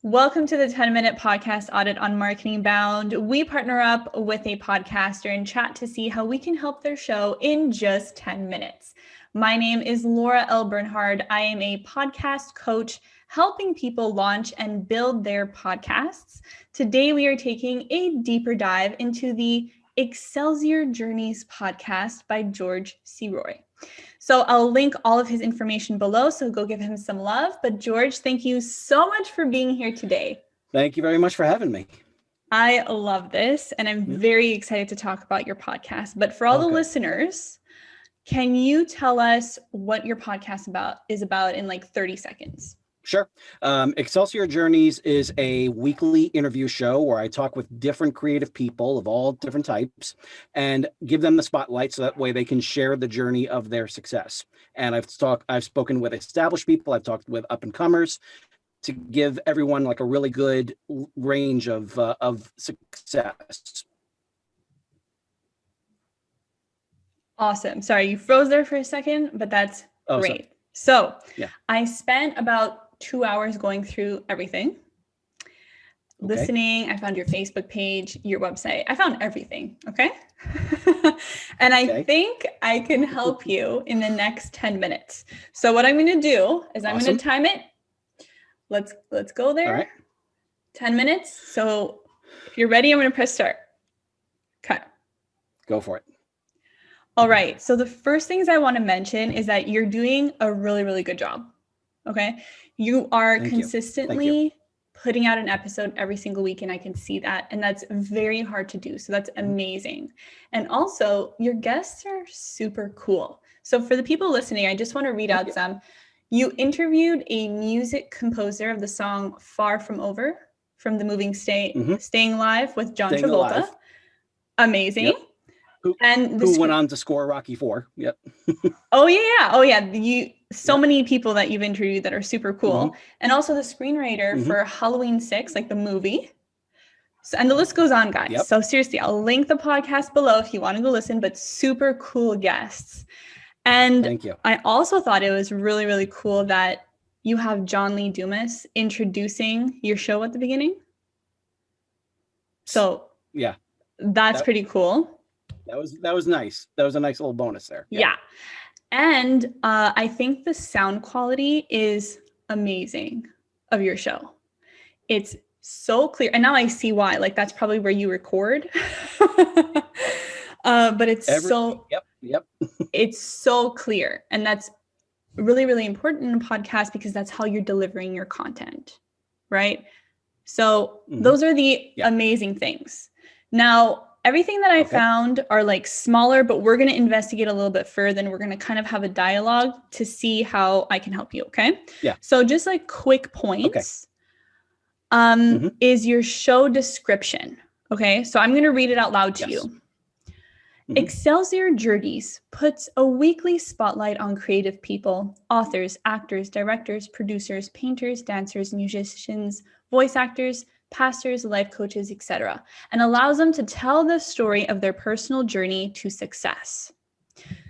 Welcome to the 10-minute podcast audit on Marketing Bound. We partner up with a podcaster and chat to see how we can help their show in just 10 minutes. My name is Laura L. Bernhard. I am a podcast coach helping people launch and build their podcasts. Today, we are taking a deeper dive into the Excelsior Journeys podcast by George Sirois. So I'll link all of his information below, so go give him some love. But George, thank you so much for being here today. Thank you very much for having me. I love this, and I'm very excited to talk about your podcast. But for all the listeners, can you tell us what your podcast is about in like 30 seconds? Sure. Excelsior Journeys is a weekly interview show where I talk with different creative people of all different types and give them the spotlight so that way they can share the journey of their success. And I've spoken with established people, I've talked with up and comers to give everyone like a really good range of success. Awesome. Sorry, you froze there for a second, but that's great. So I spent about 2 hours going through everything, listening. I found your Facebook page, your website. I found everything. Okay. And I think I can help you in the next 10 minutes. So what I'm going to do is I'm going to time it. Let's go there. All right. 10 minutes. So if you're ready, I'm going to press start. Okay. Go for it. All right. So the first things I want to mention is that you're doing a really, really good job. Okay. You are consistently putting out an episode every single week, and I can see that. And that's very hard to do. So that's amazing. And also, your guests are super cool. So for the people listening, I just want to read out some. You interviewed a music composer of the song Far From Over from the movie Staying Live with John Travolta. Amazing. Yep. Who went on to score Rocky IV. Yep. Oh yeah. So many people that you've interviewed that are super cool. And also the screenwriter for Halloween 6, like the movie. So, and the list goes on, guys. So seriously, I'll link the podcast below if you want to go listen, but super cool guests. And thank you. I also thought it was really, really cool that you have John Lee Dumas introducing your show at the beginning. So that's pretty cool. That was nice. That was a nice little bonus there. Yeah. And I think the sound quality is amazing of your show. It's so clear. And now I see why. Like, that's probably where you record. But it's it's so clear. And that's really, really important in a podcast because that's how you're delivering your content. Right? So those are the amazing things. Now, everything that I found are like smaller, but we're going to investigate a little bit further and we're going to kind of have a dialogue to see how I can help you. Okay. Yeah. So just like quick points, is your show description. Okay. So I'm going to read it out loud to you. Excelsior Journeys puts a weekly spotlight on creative people, authors, actors, directors, producers, painters, dancers, musicians, voice actors, pastors, life coaches, etc., and allows them to tell the story of their personal journey to success.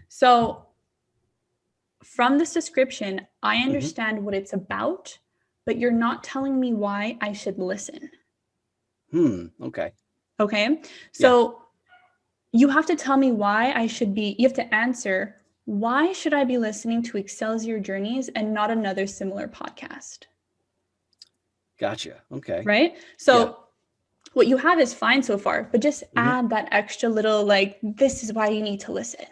So from this description, I understand what it's about, but you're not telling me why I should listen. Okay. So you have to tell me why you have to answer, why should I be listening to Excelsior Journeys and not another similar podcast? Gotcha. Okay. Right? So what you have is fine so far, but just add that extra little, like, this is why you need to listen.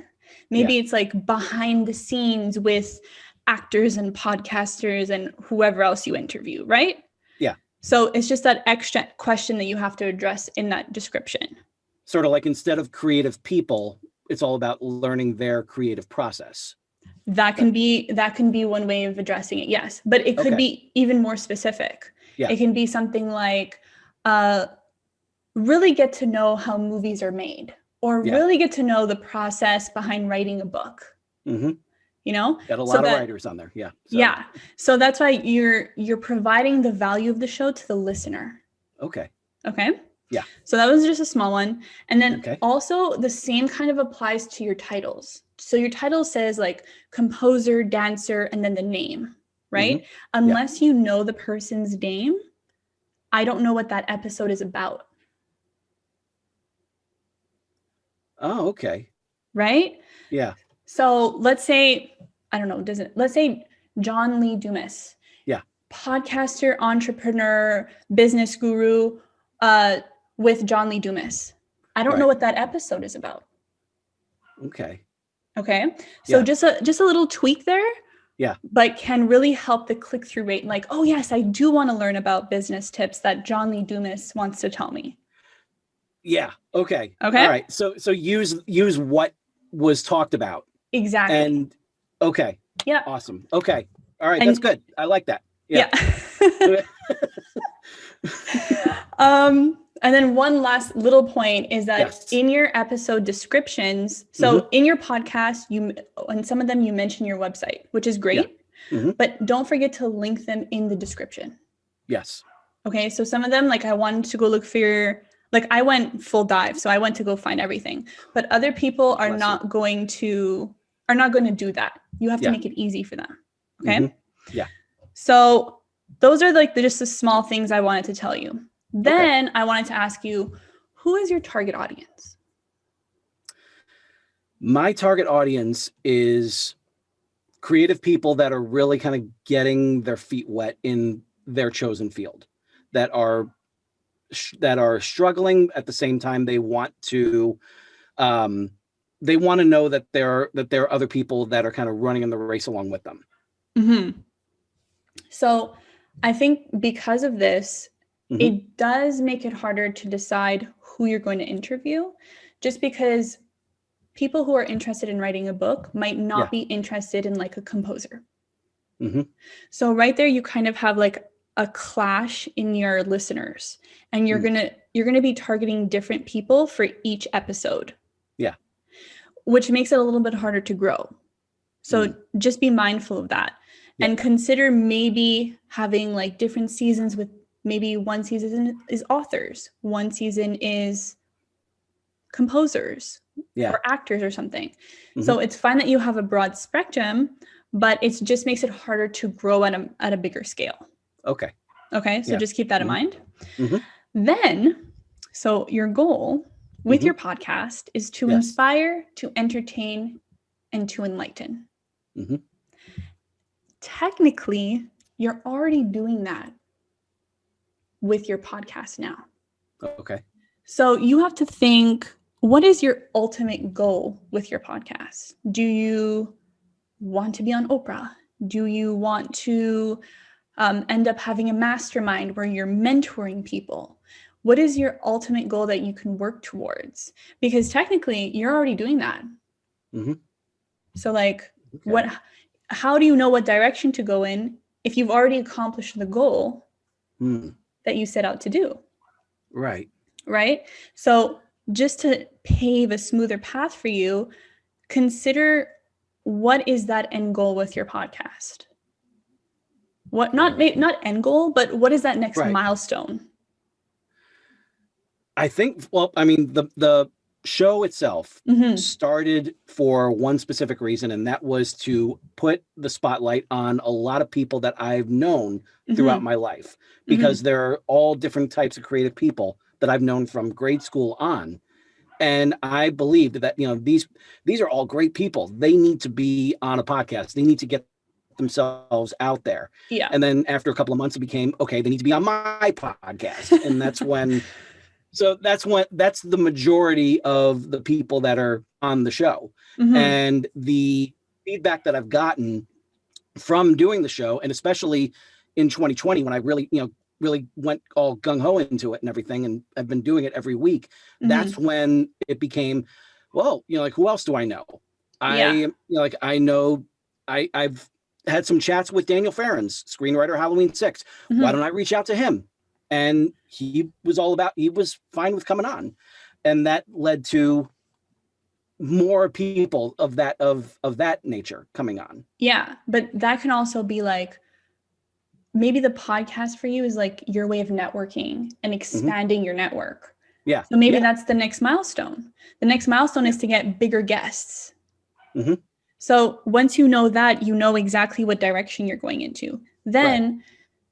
Maybe it's like behind the scenes with actors and podcasters and whoever else you interview, right? Yeah. So it's just that extra question that you have to address in that description. Sort of like instead of creative people, it's all about learning their creative process. That can be one way of addressing it. Yes. But it could be even more specific. Yeah. It can be something like, really get to know how movies are made, or really get to know the process behind writing a book. You know, got a lot of writers on there. Yeah. So that's why you're providing the value of the show to the listener. Okay. Yeah. So that was just a small one. And then also the same kind of applies to your titles. So your title says like composer, dancer, and then the name, right? Unless you know the person's name, I don't know what that episode is about. Oh, okay. Right? Yeah. So let's say, I don't know, let's say John Lee Dumas. Yeah. Podcaster, entrepreneur, business guru, with John Lee Dumas. I don't know what that episode is about. Okay. Okay. So just a little tweak there. Yeah. But can really help the click-through rate. Like, oh yes, I do want to learn about business tips that John Lee Dumas wants to tell me. Yeah. Okay. Okay. All right. So use what was talked about. Exactly. And okay. Yeah. Awesome. Okay. All right. That's good. I like that. Yeah. And then one last little point is that in your episode descriptions, so in your podcast, and some of them you mention your website, which is great, but don't forget to link them in the description. Yes. Okay. So some of them, like I wanted to go look for I went full dive. So I went to go find everything, but other people are not going to do that. You have to make it easy for them. Okay. Yeah. So those are just the small things I wanted to tell you. Then I wanted to ask you, who is your target audience? My target audience is creative people that are really kind of getting their feet wet in their chosen field, that are struggling. At the same time, they want to know that there are other people that are kind of running in the race along with them. Mm-hmm. So I think because of this, it does make it harder to decide who you're going to interview, just because people who are interested in writing a book might not be interested in like a composer. So right there, you kind of have like a clash in your listeners, and you're gonna be targeting different people for each episode. Yeah. Which makes it a little bit harder to grow. So just be mindful of that. And consider maybe having like different seasons with maybe one season is authors, one season is composers or actors or something. So it's fine that you have a broad spectrum, but it just makes it harder to grow at a bigger scale. Okay. So just keep that in mind. Then, so your goal with your podcast is to inspire, to entertain, and to enlighten. Technically, you're already doing that with your podcast now. Okay. So you have to think, what is your ultimate goal with your podcast? Do you want to be on Oprah? Do you want to end up having a mastermind where you're mentoring people? What is your ultimate goal that you can work towards? Because technically, you're already doing that. So like, how do you know what direction to go in if you've already accomplished the goal that you set out to do? Right. So just to pave a smoother path for you, consider, what is that end goal with your podcast? What, not end goal, but what is that next milestone? I think, well, I mean, the show itself started for one specific reason, and that was to put the spotlight on a lot of people that I've known throughout my life, because there are all different types of creative people that I've known from grade school on. And I believed that, these are all great people. They need to be on a podcast. They need to get themselves out there. Yeah. And then after a couple of months, it became, okay, they need to be on my podcast. And that's when that's the majority of the people that are on the show. And the feedback that I've gotten from doing the show, and especially in 2020, when I really went all gung-ho into it and everything, and I've been doing it every week, that's when it became, well, like, who else do I know? I know I've had some chats with Daniel Farrens, screenwriter, Halloween 6. Why don't I reach out to him? And he was fine with coming on. And that led to more people of that nature coming on. Yeah. But that can also be like, maybe the podcast for you is like your way of networking and expanding your network. Yeah. So maybe that's the next milestone. The next milestone is to get bigger guests. So once you know that, you know exactly what direction you're going into. Then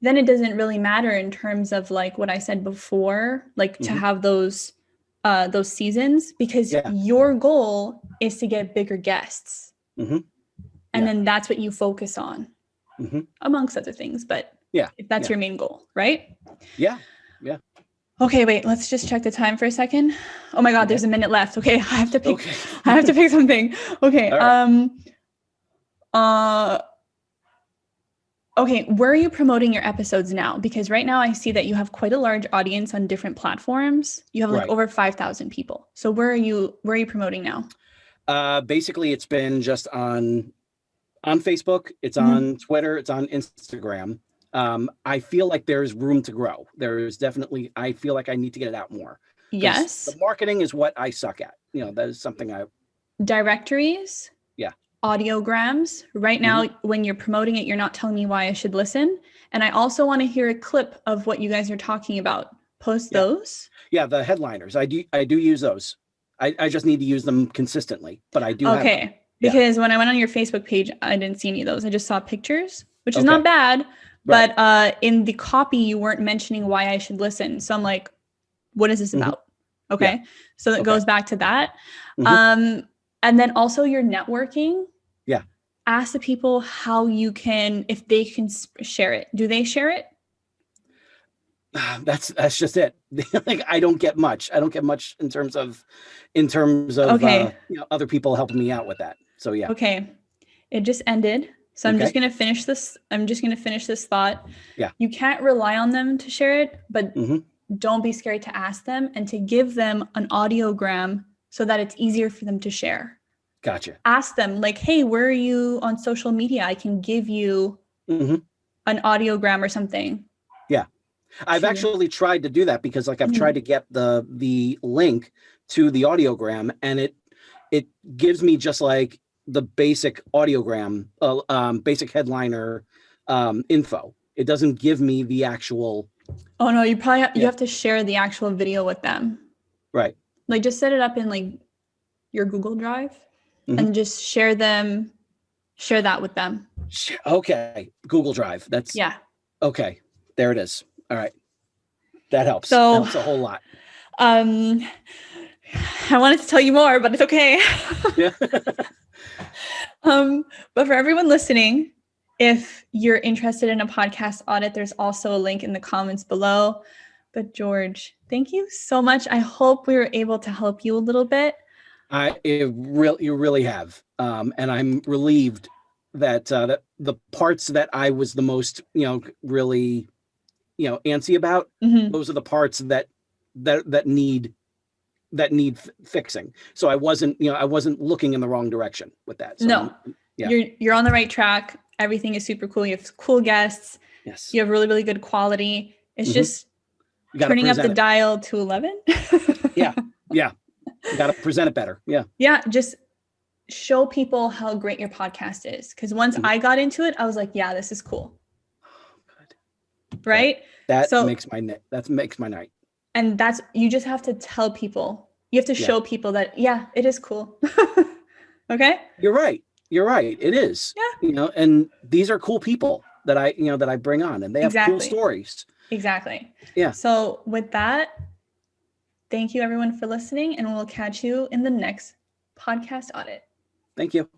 then it doesn't really matter in terms of like what I said before, like to have those seasons, because your goal is to get bigger guests. And then that's what you focus on, amongst other things. But if that's your main goal, right? Yeah. Okay, wait, let's just check the time for a second. Oh my God, there's a minute left. Okay, I have to pick something. Okay. Okay, where are you promoting your episodes now? Because right now I see that you have quite a large audience on different platforms. You have like over 5,000 people. So where are you promoting now? Basically it's been just on Facebook, it's on Twitter, it's on Instagram. I feel like there's room to grow. There's definitely, I feel like I need to get it out more. Yes. The marketing is what I suck at. That is something Directories. Yeah. Audiograms. Right now, when you're promoting it, you're not telling me why I should listen. And I also want to hear a clip of what you guys are talking about. Post those. Yeah, the headliners. I do use those. I just need to use them consistently, but I do have them. Because when I went on your Facebook page, I didn't see any of those. I just saw pictures, which is not bad. But in the copy, you weren't mentioning why I should listen. So I'm like, what is this about? Okay. So it goes back to that. And then also your networking. Yeah. Ask the people how you can, if they can share it. Do they share it? That's just it. Like I don't get much in terms of other people helping me out with that. So yeah. Okay. It just ended. So I'm just going to finish this. I'm just going to finish this thought. Yeah. You can't rely on them to share it, but don't be scared to ask them and to give them an audiogram so that it's easier for them to share. Gotcha. Ask them like, hey, where are you on social media? I can give you an audiogram or something. Yeah. I've actually tried to do that because like I've tried to get the link to the audiogram and it gives me just like the basic audiogram, basic headliner info. It doesn't give me the actual. Oh no, you probably you have to share the actual video with them. Right. Like just set it up in like your Google Drive and just share that with them. Okay. Google Drive. That's okay. There it is. All right. That helps. So, that helps a whole lot. I wanted to tell you more, but it's okay. Yeah. But for everyone listening, if you're interested in a podcast audit, there's also a link in the comments below. But George, thank you so much. I hope we were able to help you a little bit. You really have. And I'm relieved that that the parts that I was the most, really, antsy about, those are the parts that need fixing. So I wasn't looking in the wrong direction with that. So no, you're on the right track. Everything is super cool. You have cool guests. Yes. You have really, really good quality. It's just turning up the dial to 11. Yeah. You got to present it better. Yeah. Yeah. Just show people how great your podcast is. Because once I got into it, I was like, yeah, this is cool. Good. Right? That makes my night. And you just have to tell people. You have to show people that, it is cool. Okay? You're right. It is. Yeah. And these are cool people that I bring on, and they have cool stories. Exactly. Yeah. So with that, thank you everyone for listening, and we'll catch you in the next podcast audit. Thank you.